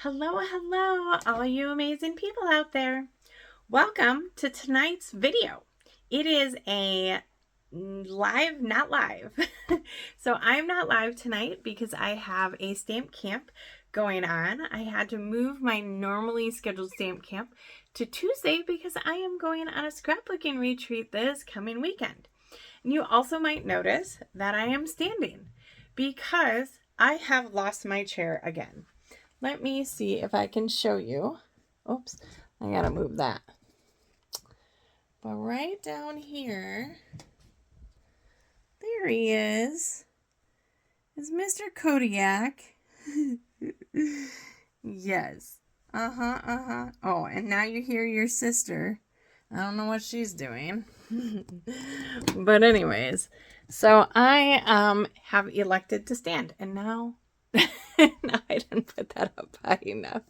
Hello, hello, all you amazing people out there. Welcome to tonight's video. It is a live, not live. So I'm not live tonight because I have a stamp camp going on. I had to move my normally scheduled stamp camp to Tuesday because I am going on a scrapbooking retreat this coming weekend. And you also might notice that I am standing because I have lost my chair again. Let me see if I can show you. Oops, I gotta move that. But right down here, there he is Mr. Kodiak. Yes. Oh, and now you hear your sister. I don't know what she's doing. But anyways, so I have elected to stand, and now no, I didn't put that up high enough.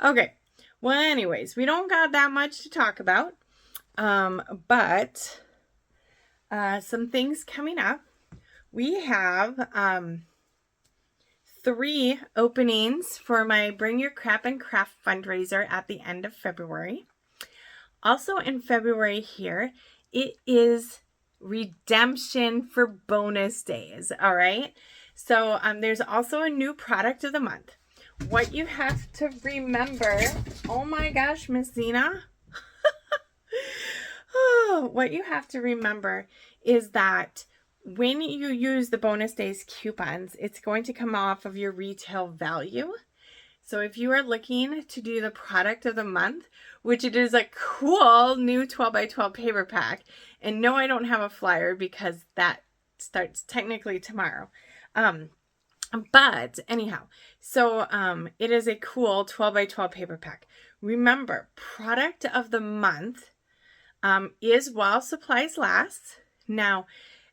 Okay. Well, anyways, we don't got that much to talk about. But some things coming up. We have 3 openings for my Bring Your Crap and Craft fundraiser at the end of February. Also in February here, it is redemption for bonus days. All right. So there's also a new product of the month. What you have to remember, oh my gosh, Miss Zena. What you have to remember is that when you use the bonus days coupons, it's going to come off of your retail value. So if you are looking to do the product of the month, which it is a cool new 12 by 12 paper pack, and no, I don't have a flyer because that starts technically tomorrow. But anyhow, so it is a cool 12 by 12 paper pack. Remember, product of the month is while supplies last. Now,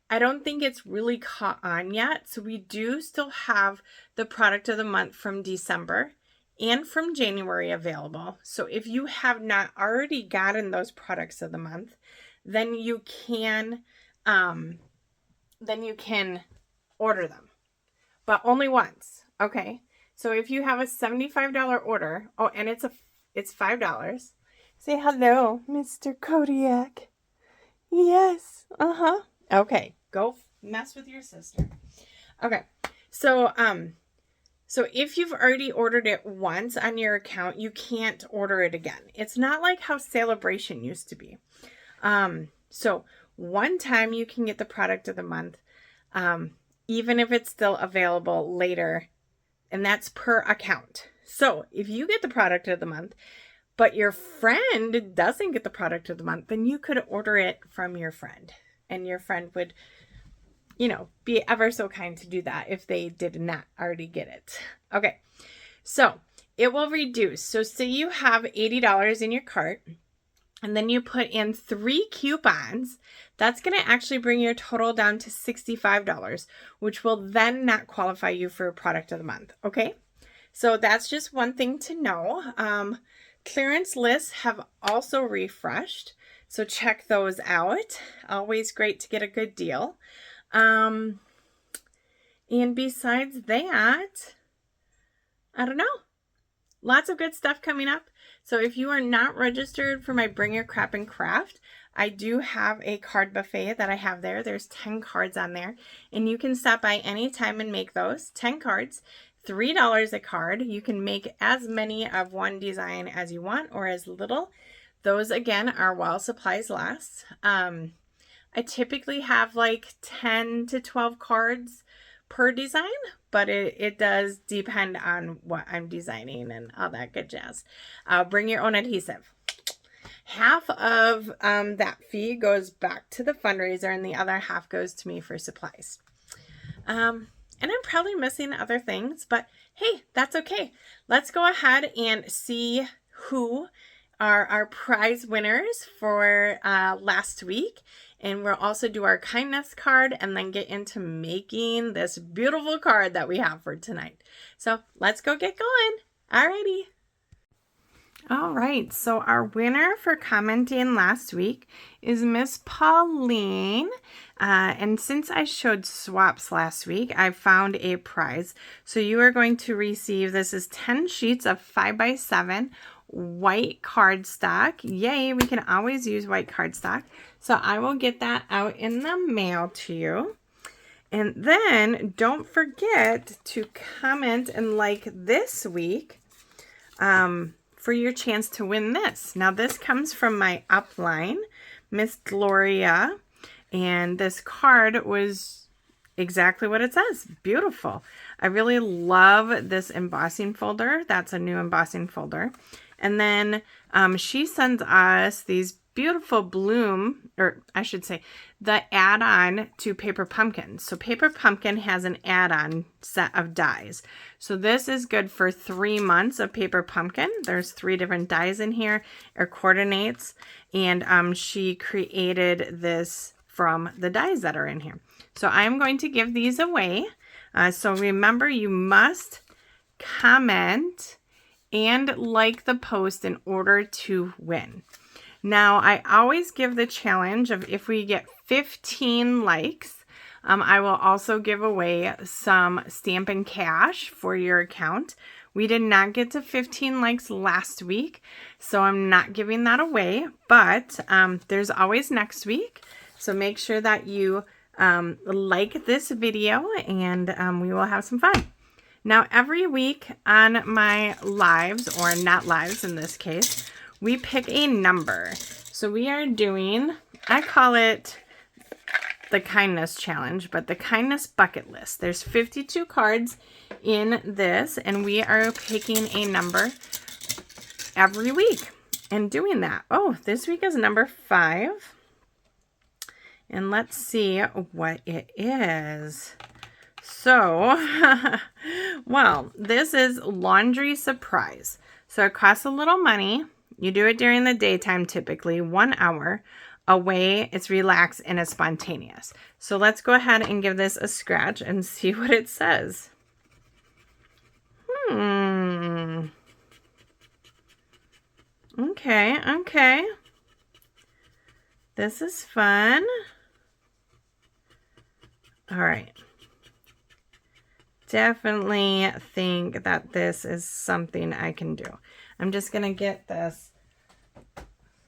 I don't think it's really caught on yet, so we do still have the product of the month from December and from January available. So if you have not already gotten those products of the month, then you can order them, but only once. Okay. So if you have a $75 order, oh, and it's $5. Say hello, Mr. Kodiak. Yes. Okay. Go mess with your sister. Okay. So if you've already ordered it once on your account, you can't order it again. It's not like how Celebration used to be. So one time you can get the product of the month, even if it's still available later, and that's per account. So if you get the product of the month, but your friend doesn't get the product of the month, then you could order it from your friend, and your friend would, be ever so kind to do that if they did not already get it. Okay. So it will reduce. So say you have $80 in your cart, and then you put in 3 coupons, that's going to actually bring your total down to $65, which will then not qualify you for a product of the month. Okay. So that's just one thing to know. Clearance lists have also refreshed, so check those out. Always great to get a good deal. And besides that, I don't know. Lots of good stuff coming up. So if you are not registered for my Bring Your Crap and Craft, I do have a card buffet that I have there. There's 10 cards on there, and you can stop by anytime and make those 10 cards. $3 a card. You can make as many of one design as you want or as little. Those again are while supplies last. I typically have like 10 to 12 cards per design, but it does depend on what I'm designing and all that good jazz. Bring your own adhesive. Half of that fee goes back to the fundraiser, and the other half goes to me for supplies. And I'm probably missing other things, but hey, that's okay. Let's go ahead and see who are our prize winners for last week. And we'll also do our kindness card and then get into making this beautiful card that we have for tonight. So let's go get going. Alrighty. All right, so our winner for commenting last week is Miss Pauline. And since I showed swaps last week, I found a prize. So you are going to receive, this is 10 sheets of 5x7 white cardstock. Yay, we can always use white cardstock. So I will get that out in the mail to you. And then don't forget to comment and like this week for your chance to win this. Now this comes from my upline, Miss Gloria. And this card was exactly what it says. Beautiful. I really love this embossing folder. That's a new embossing folder. And then she sends us these beautiful bloom, or I should say, the add-on to Paper Pumpkin. So Paper Pumpkin has an add-on set of dies. So this is good for 3 months of Paper Pumpkin. There's 3 different dies in here. It coordinates. And she created this from the dies that are in here. So I'm going to give these away. So remember, you must comment and like the post in order to win. Now, I always give the challenge of if we get 15 likes, I will also give away some Stampin' Cash for your account. We did not get to 15 likes last week, so I'm not giving that away, but there's always next week. So make sure that you like this video, and we will have some fun. Now, every week on my lives, or not lives in this case, we pick a number. So we are doing, I call it the kindness challenge, but the kindness bucket list. There's 52 cards in this, and we are picking a number every week and doing that. Oh, this week is number 5. And let's see what it is. So, well, this is Laundry Surprise. So it costs a little money. You do it during the daytime, typically 1 hour away. It's relaxed and it's spontaneous. So let's go ahead and give this a scratch and see what it says. Okay. This is fun. All right. Definitely think that this is something I can do. I'm just going to get this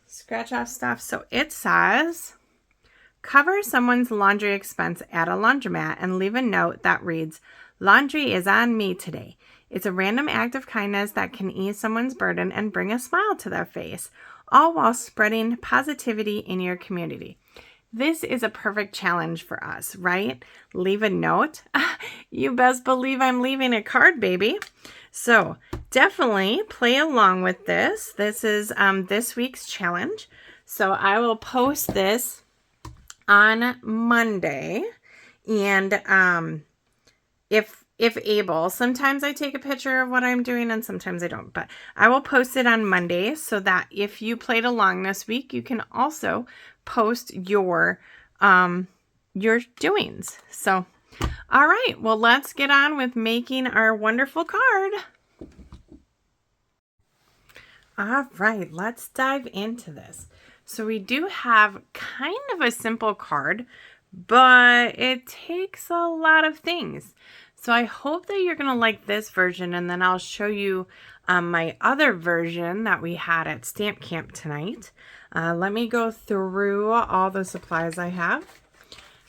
scratch off stuff. So it says, cover someone's laundry expense at a laundromat and leave a note that reads, "Laundry is on me today." It's a random act of kindness that can ease someone's burden and bring a smile to their face, all while spreading positivity in your community. This is a perfect challenge for us, right? Leave a note. You best believe I'm leaving a card, baby. So definitely play along with this. This is this week's challenge. So I will post this on Monday. And if able, sometimes I take a picture of what I'm doing and sometimes I don't. But I will post it on Monday so that if you played along this week, you can also post your doings. So, all right, well, let's get on with making our wonderful card. All right, let's dive into this. So we do have kind of a simple card, but it takes a lot of things. So I hope that you're going to like this version, and then I'll show you my other version that we had at Stamp Camp tonight. Let me go through all the supplies I have.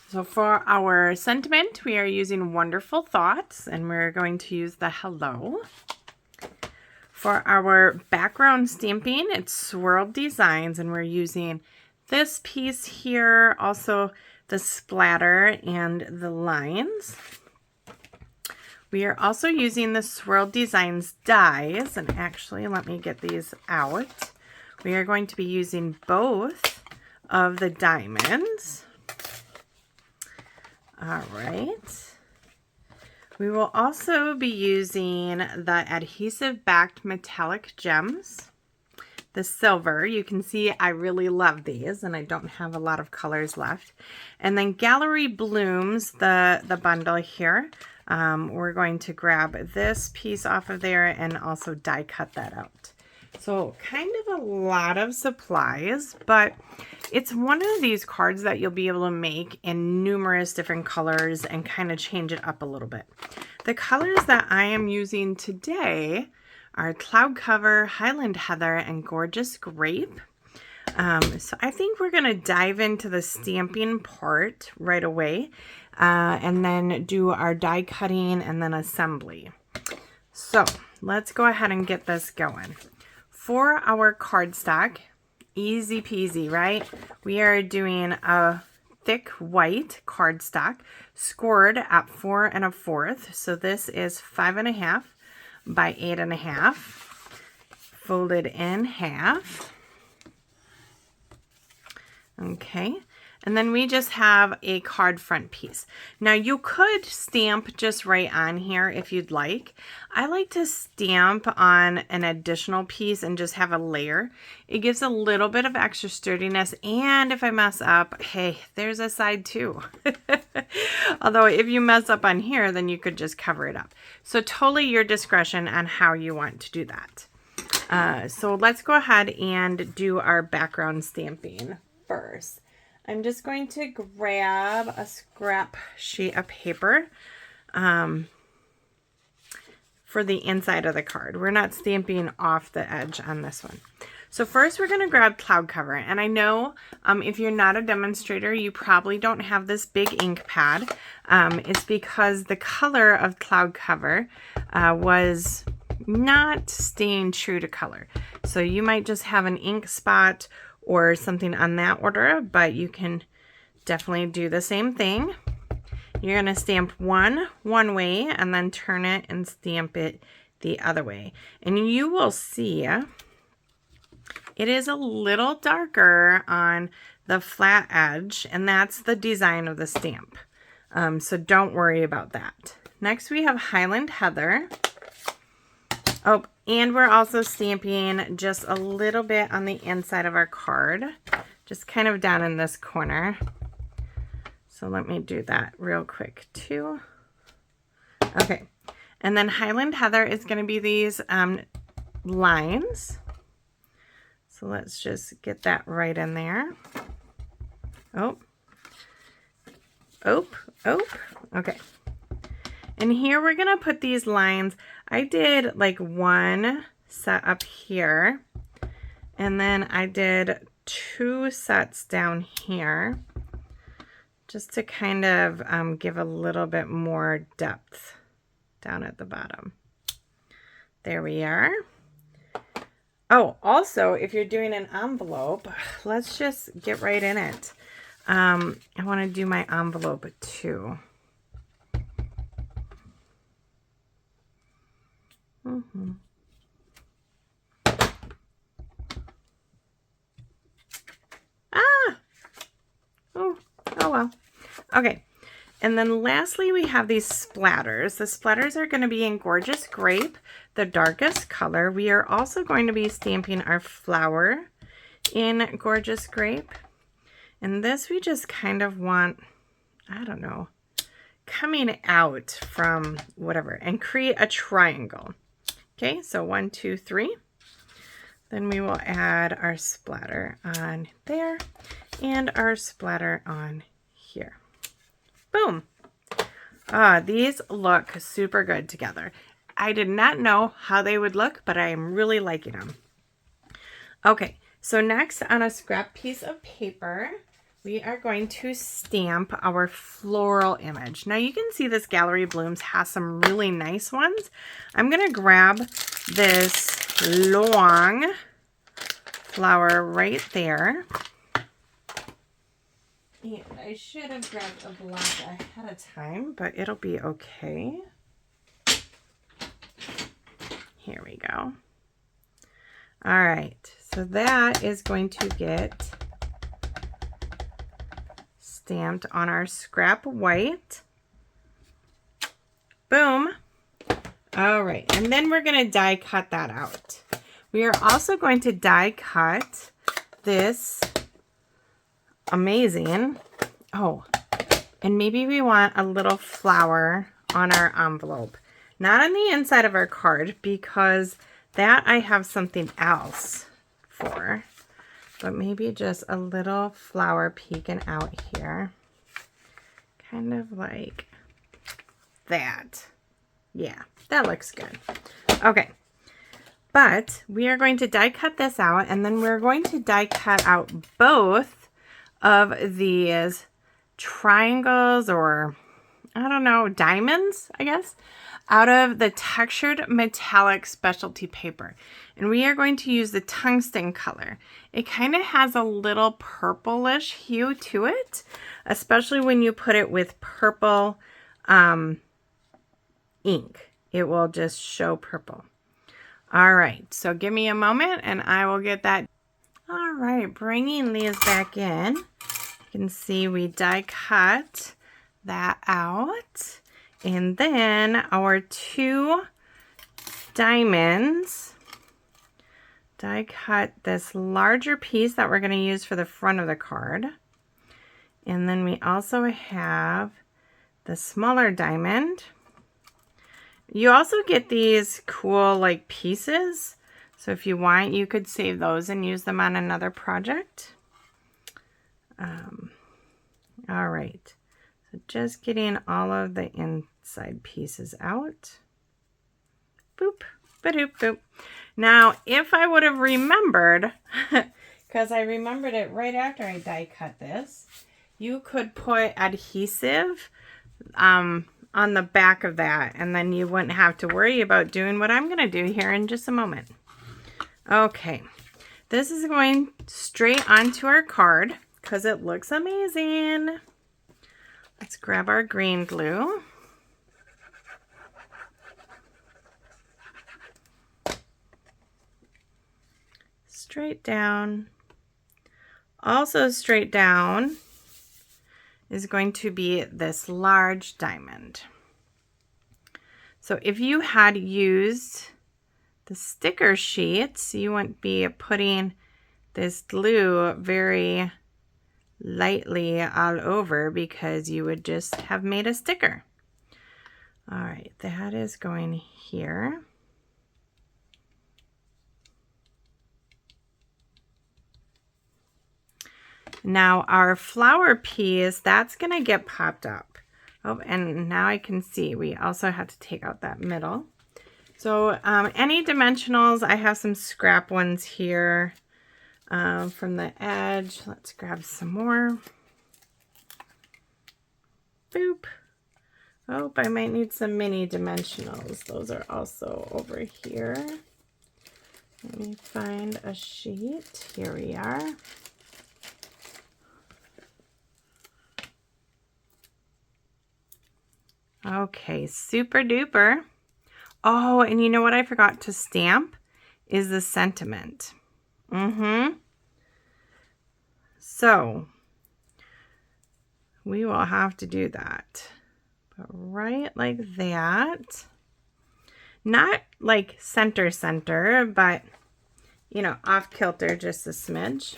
So for our sentiment, we are using Wonderful Thoughts, and we're going to use the hello. For our background stamping, it's Swirled Designs, and we're using this piece here, also the splatter and the lines. We are also using the Swirled Designs dies, and actually, let me get these out. We are going to be using both of the diamonds. All right. We will also be using the adhesive-backed metallic gems, the silver. You can see I really love these, and I don't have a lot of colors left. And then Gallery Blooms, the bundle here. We're going to grab this piece off of there and also die cut that out. So kind of a lot of supplies, but it's one of these cards that you'll be able to make in numerous different colors and kind of change it up a little bit. The colors that I am using today are Cloud Cover, Highland Heather, and Gorgeous Grape. So I think we're going to dive into the stamping part right away, and then do our die cutting and then assembly. So let's go ahead and get this going. For our cardstock, easy peasy, right? We are doing a thick white cardstock scored at 4 1/4. So this is 5 1/2 by 8 1/2, folded in half. Okay, and then we just have a card front piece. Now you could stamp just right on here if you'd like. I like to stamp on an additional piece and just have a layer. It gives a little bit of extra sturdiness, and if I mess up, hey, there's a side too. Although if you mess up on here, then you could just cover it up. So totally your discretion on how you want to do that. So let's go ahead and do our background stamping first. I'm just going to grab a scrap sheet of paper for the inside of the card. We're not stamping off the edge on this one. So first we're going to grab Cloud Cover. And I know if you're not a demonstrator, you probably don't have this big ink pad. It's because the color of Cloud Cover was not staying true to color. So you might just have an ink spot or something on that order, but you can definitely do the same thing. You're going to stamp one way and then turn it and stamp it the other way. And you will see it is a little darker on the flat edge, and that's the design of the stamp. So don't worry about that. Next we have Highland Heather. Oh, and we're also stamping just a little bit on the inside of our card, just kind of down in this corner. So let me do that real quick too. Okay, and then Highland Heather is going to be these lines. So let's just get that right in there. Oh, okay. And here we're going to put these lines. I did like one set up here, and then I did 2 sets down here, just to kind of give a little bit more depth down at the bottom. There we are. Oh, also, if you're doing an envelope, let's just get right in it. I want to do my envelope too. Oh well. Okay, and then lastly we have these splatters. The splatters are going to be in Gorgeous Grape, the darkest color. We are also going to be stamping our flower in Gorgeous Grape, and this we just kind of want, I don't know, coming out from whatever, and create a triangle. Okay, so 1, 2, 3. Then we will add our splatter on there and our splatter on here. Boom. These look super good together. I did not know how they would look, but I am really liking them. Okay, so next on a scrap piece of paper, we are going to stamp our floral image. Now you can see this Gallery Blooms has some really nice ones. I'm going to grab this long flower right there. And I should have grabbed a block ahead of time, but it'll be okay. Here we go. All right, so that is going to get stamped on our scrap white. Boom. All right, and then we're going to die cut that out. We are also going to die cut this amazing, oh, and maybe we want a little flower on our envelope. Not on the inside of our card, because That I have something else for, but maybe just a little flower peeking out here. Kind of like that. Yeah, that looks good. Okay, but we are going to die cut this out, and then we're going to die cut out both of these triangles, or I don't know, diamonds, I guess, out of the textured metallic specialty paper. And we are going to use the tungsten color. It kind of has a little purplish hue to it, especially when you put it with purple ink. It will just show purple. All right, so give me a moment and I will get that. All right, bringing these back in. You can see we die cut that out. And then our two diamonds, die cut this larger piece that we're going to use for the front of the card. And then we also have the smaller diamond. You also get these cool like pieces. So if you want, you could save those and use them on another project. All right. So just getting all of the inside pieces out. Boop, ba-doop, boop. Now, if I would have remembered, because I remembered it right after I die cut this, you could put adhesive on the back of that, and then you wouldn't have to worry about doing what I'm going to do here in just a moment. Okay, this is going straight onto our card because it looks amazing. Let's grab our green glue. Straight down. Also straight down is going to be this large diamond. So if you had used the sticker sheets, you wouldn't be putting this glue very lightly all over because you would just have made a sticker. All right, that is going here. Now our flower piece, that's going to get popped up. Oh, and now I can see we also have to take out that middle. So any dimensionals, I have some scrap ones here from the edge. Let's grab some more. Boop. Oh, I might need some mini dimensionals. Those are also over here. Let me find a sheet. Here we are. Okay, super duper. Oh, and you know what I forgot to stamp is the sentiment. So we will have to do that. But right like that. Not like center, but you know, off kilter just a smidge.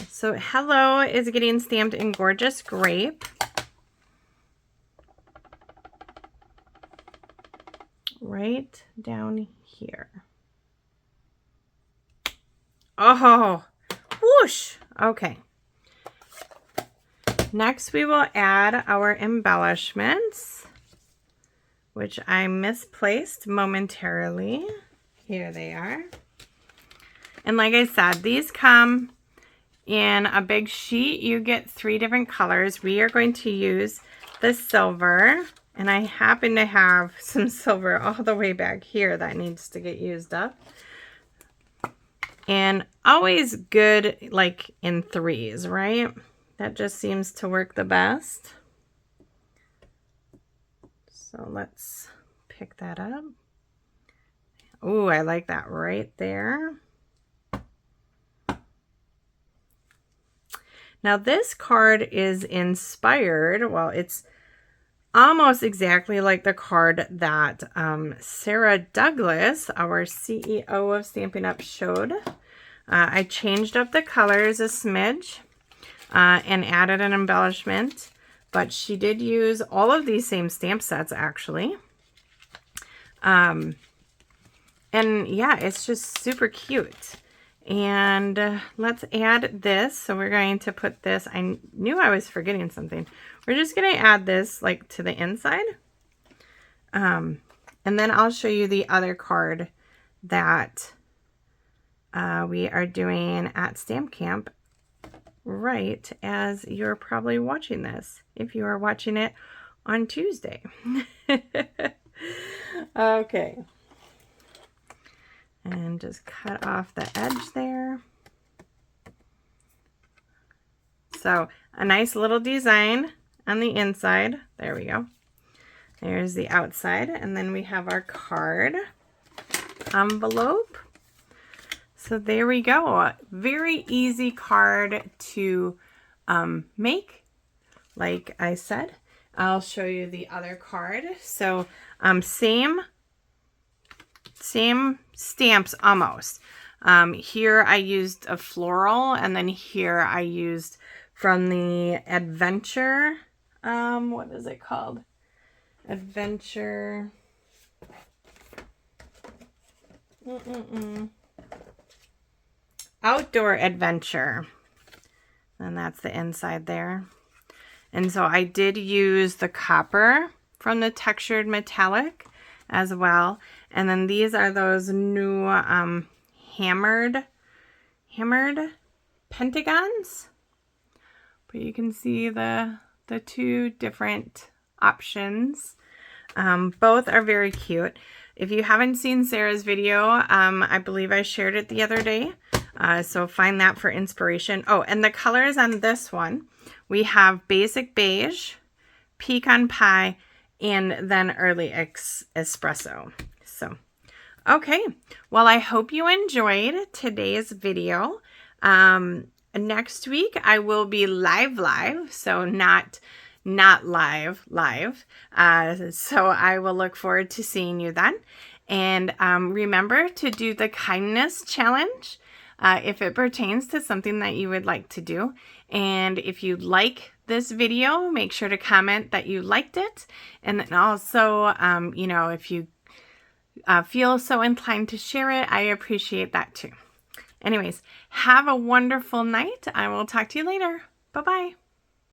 So hello is getting stamped in Gorgeous Grape. Right down here. Oh, whoosh. Okay. Next, we will add our embellishments, which I misplaced momentarily. Here they are. And like I said, these come in a big sheet. You get 3 different colors. We are going to use the silver. And I happen to have some silver all the way back here that needs to get used up. And always good like in 3s, right? That just seems to work the best. So let's pick that up. Oh, I like that right there. Now this card is inspired, well, it's almost exactly like the card that Sara Douglass, our CEO of Stampin' Up, showed. I changed up the colors a smidge and added an embellishment, but she did use all of these same stamp sets actually. And yeah, it's just super cute. And let's add this. So we're going to put this, I knew I was forgetting something. We're just going to add this like to the inside. And then I'll show you the other card that we are doing at Stamp Camp right as you're probably watching this, if you are watching it on Tuesday. Okay. And just cut off the edge there. So a nice little design on the inside. There we go. There's the outside. And then we have our card envelope. So there we go. Very easy card to make. Like I said, I'll show you the other card. So same stamps almost. Here I used a floral, and then here I used from the Adventure, what is it called? Adventure. Outdoor Adventure. And that's the inside there. And so I did use the copper from the Textured Metallic as well. And then these are those new hammered pentagons. But you can see the two different options. Both are very cute. If you haven't seen Sarah's video, I believe I shared it the other day. So find that for inspiration. Oh, and the colors on this one, we have Basic Beige, Pecan Pie, and then Early Espresso. So, okay. Well, I hope you enjoyed today's video. Next week, I will be live, so not live. So I will look forward to seeing you then. And remember to do the kindness challenge if it pertains to something that you would like to do. And if you like this video, make sure to comment that you liked it. And then also, you know, if you feel so inclined to share it, I appreciate that too. Anyways, have a wonderful night. I will talk to you later. Bye-bye.